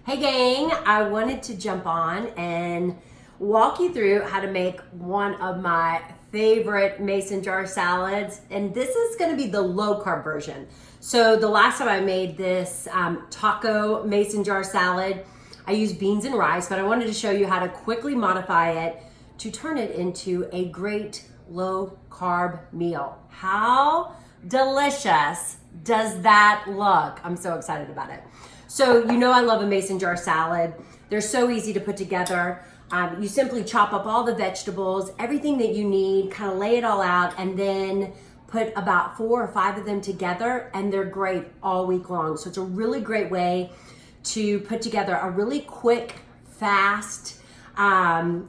Hey gang, I wanted to jump on and walk you through how to make one of my favorite mason jar salads. And this is gonna be the low carb version. So the last time I made this taco mason jar salad, I used beans and rice, but I wanted to show you how to quickly modify it to turn it into a great low carb meal. How delicious does that look? I'm so excited about it. So you know I love a mason jar salad. They're so easy to put together. You simply chop up all the vegetables, everything that you need, kind of lay it all out, and then put about 4 or 5 of them together, and they're great all week long. So it's a really great way to put together a really quick, fast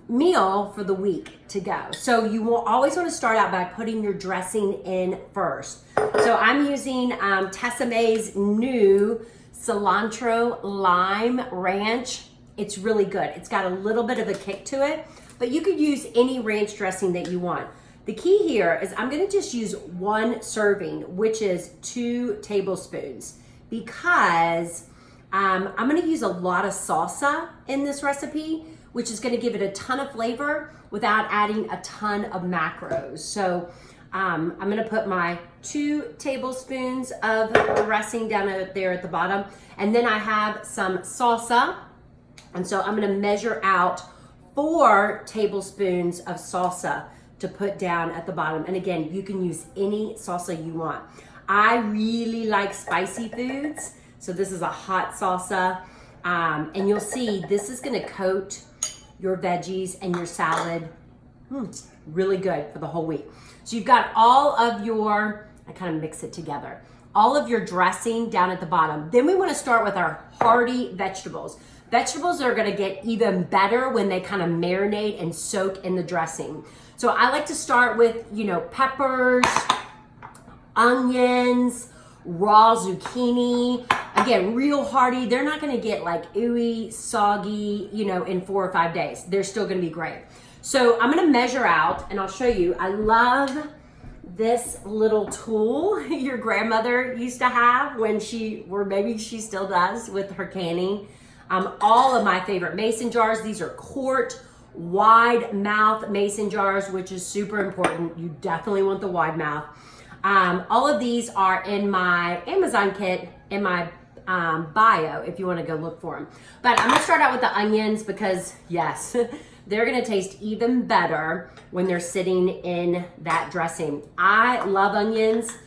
meal for the week to go. So you will always want to start out by putting your dressing in first. So I'm using Tessame's new cilantro lime ranch. It's really good. It's got a little bit of a kick to it, but you could use any ranch dressing that you want. The key here is I'm gonna just use 1 serving, which is 2 tablespoons, because I'm gonna use a lot of salsa in this recipe, which is gonna give it a ton of flavor without adding a ton of macros. So I'm gonna put my 2 tablespoons of dressing down there at the bottom. And then I have some salsa. And so I'm gonna measure out 4 tablespoons of salsa to put down at the bottom. And again, you can use any salsa you want. I really like spicy foods. So this is a hot salsa. And you'll see this is gonna coat your veggies and your salad really good for the whole week. So you've got all of your, I kind of mix it together, all of your dressing down at the bottom. Then we want to start with our hearty vegetables. Vegetables are going to get even better when they kind of marinate and soak in the dressing. So I like to start with, peppers, onions, raw zucchini. Again, real hearty. They're not going to get like ooey, soggy, in 4 or 5 days. They're still going to be great. So I'm gonna measure out, and I'll show you. I love this little tool your grandmother used to have or maybe she still does with her canning. All of my favorite mason jars. These are quart wide mouth mason jars, which is super important. You definitely want the wide mouth. All of these are in my Amazon kit in my bio if you want to go look for them. But I'm gonna start out with the onions because yes, they're gonna taste even better when they're sitting in that dressing. I love onions.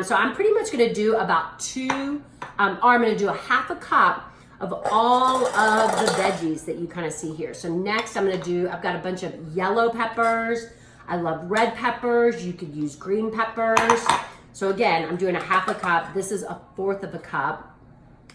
So I'm pretty much gonna do about 2, or I'm gonna do a half a cup of all of the veggies that you kind of see here. So next I've got a bunch of yellow peppers. I love red peppers. You could use green peppers. So again, I'm doing a half a cup. This is a 1/4 of a cup.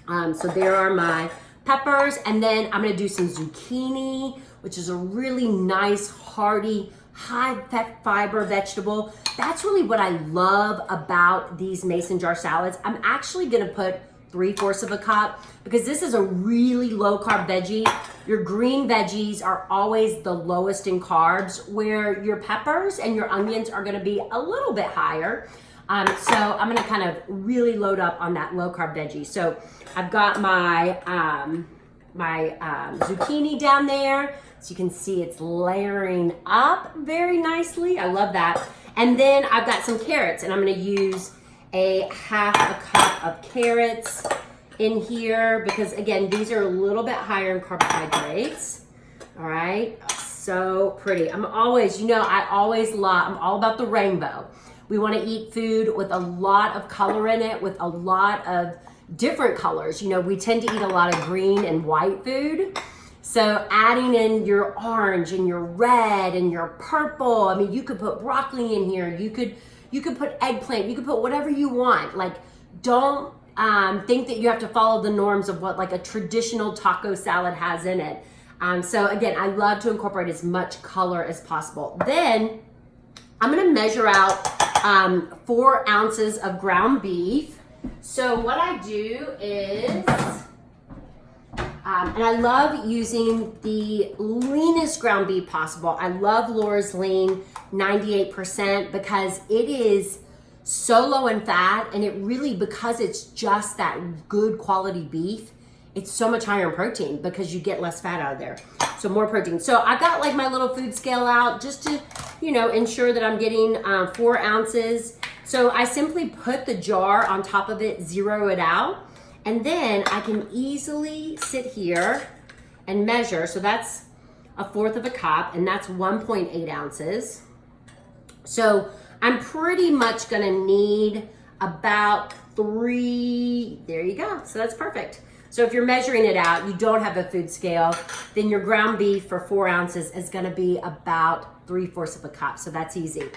So there are my peppers. And then I'm gonna do some zucchini, which is a really nice, hearty, high fiber vegetable. That's really what I love about these mason jar salads. I'm actually gonna put 3/4 of a cup because this is a really low carb veggie. Your green veggies are always the lowest in carbs, where your peppers and your onions are gonna be a little bit higher. So I'm gonna kind of really load up on that low carb veggie. So I've got my zucchini down there. So you can see it's layering up very nicely. I love that. And then I've got some carrots, and I'm gonna use a half a cup of carrots in here because again, these are a little bit higher in carbohydrates. All right, so pretty. I'm always, I'm all about the rainbow. We wanna eat food with a lot of color in it, with a lot of different colors. We tend to eat a lot of green and white food. So adding in your orange and your red and your purple. I mean, you could put broccoli in here. You could put eggplant. You could put whatever you want. Like, don't think that you have to follow the norms of what like a traditional taco salad has in it. So again, I love to incorporate as much color as possible. Then I'm gonna measure out 4 ounces of ground beef. So what I do is, and I love using the leanest ground beef possible. I love Laura's Lean 98% because it is so low in fat, and it really, because it's just that good quality beef, it's so much higher in protein because you get less fat out of there. So more protein. So I got like my little food scale out just to, you know, ensure that I'm getting 4 ounces. So I simply put the jar on top of it, zero it out, and then I can easily sit here and measure. So that's 1/4 of a cup, and that's 1.8 ounces. So I'm pretty much gonna need about 3, there you go. So that's perfect. So if you're measuring it out, you don't have a food scale, then your ground beef for 4 ounces is gonna be about 3/4 of a cup. So that's easy.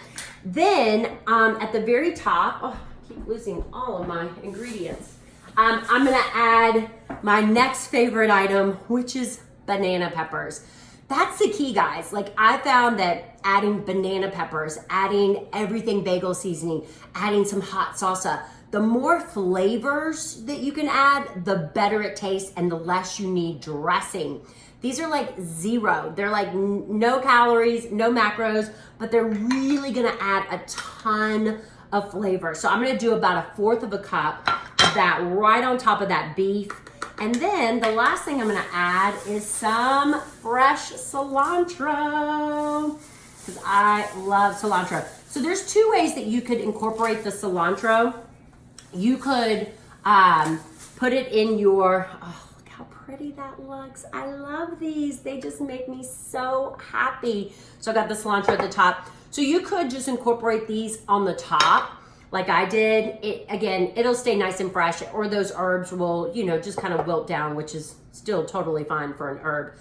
Then at the very top, oh, I keep losing all of my ingredients. I'm gonna add my next favorite item, which is banana peppers. That's the key, guys. Like, I found that adding banana peppers, adding everything bagel seasoning, adding some hot salsa, the more flavors that you can add, the better it tastes and the less you need dressing. These are like 0. They're like no calories, no macros, but they're really gonna add a ton of flavor. So I'm gonna do about 1/4 of a cup of that right on top of that beef. And then the last thing I'm gonna add is some fresh cilantro, because I love cilantro. So there's 2 ways that you could incorporate the cilantro. You could put it in your, oh, look how pretty that looks. I love these. They just make me so happy. So I got the cilantro at the top. So you could just incorporate these on the top like I did. Again, it'll stay nice and fresh, or those herbs will, you know, just kind of wilt down, which is still totally fine for an herb.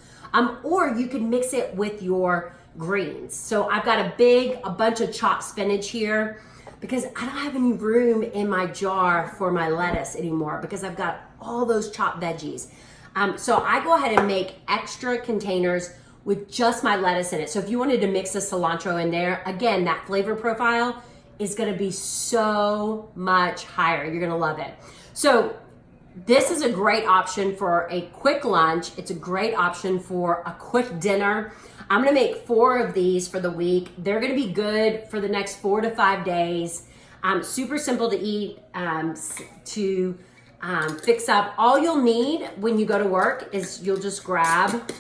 Or you could mix it with your greens. So I've got a bunch of chopped spinach here, because I don't have any room in my jar for my lettuce anymore because I've got all those chopped veggies. So I go ahead and make extra containers with just my lettuce in it. So if you wanted to mix the cilantro in there, again, that flavor profile is gonna be so much higher. You're gonna love it. So this is a great option for a quick lunch. It's a great option for a quick dinner. I'm gonna make 4 of these for the week. They're gonna be good for the next 4 to 5 days. Super simple to eat, to fix up. All you'll need when you go to work is you'll just grab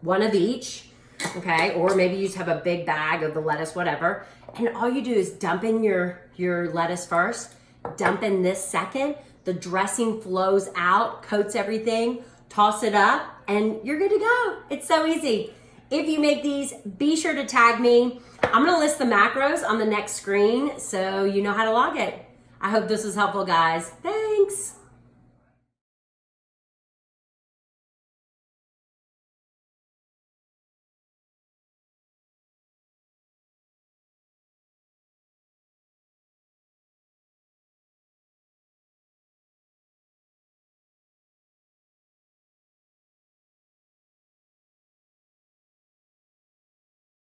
1 of each, okay? Or maybe you just have a big bag of the lettuce, whatever. And all you do is dump in your lettuce first, dump in this second, the dressing flows out, coats everything, toss it up, and you're good to go. It's so easy. If you make these, be sure to tag me. I'm gonna list the macros on the next screen so you know how to log it. I hope this was helpful, guys. Thanks.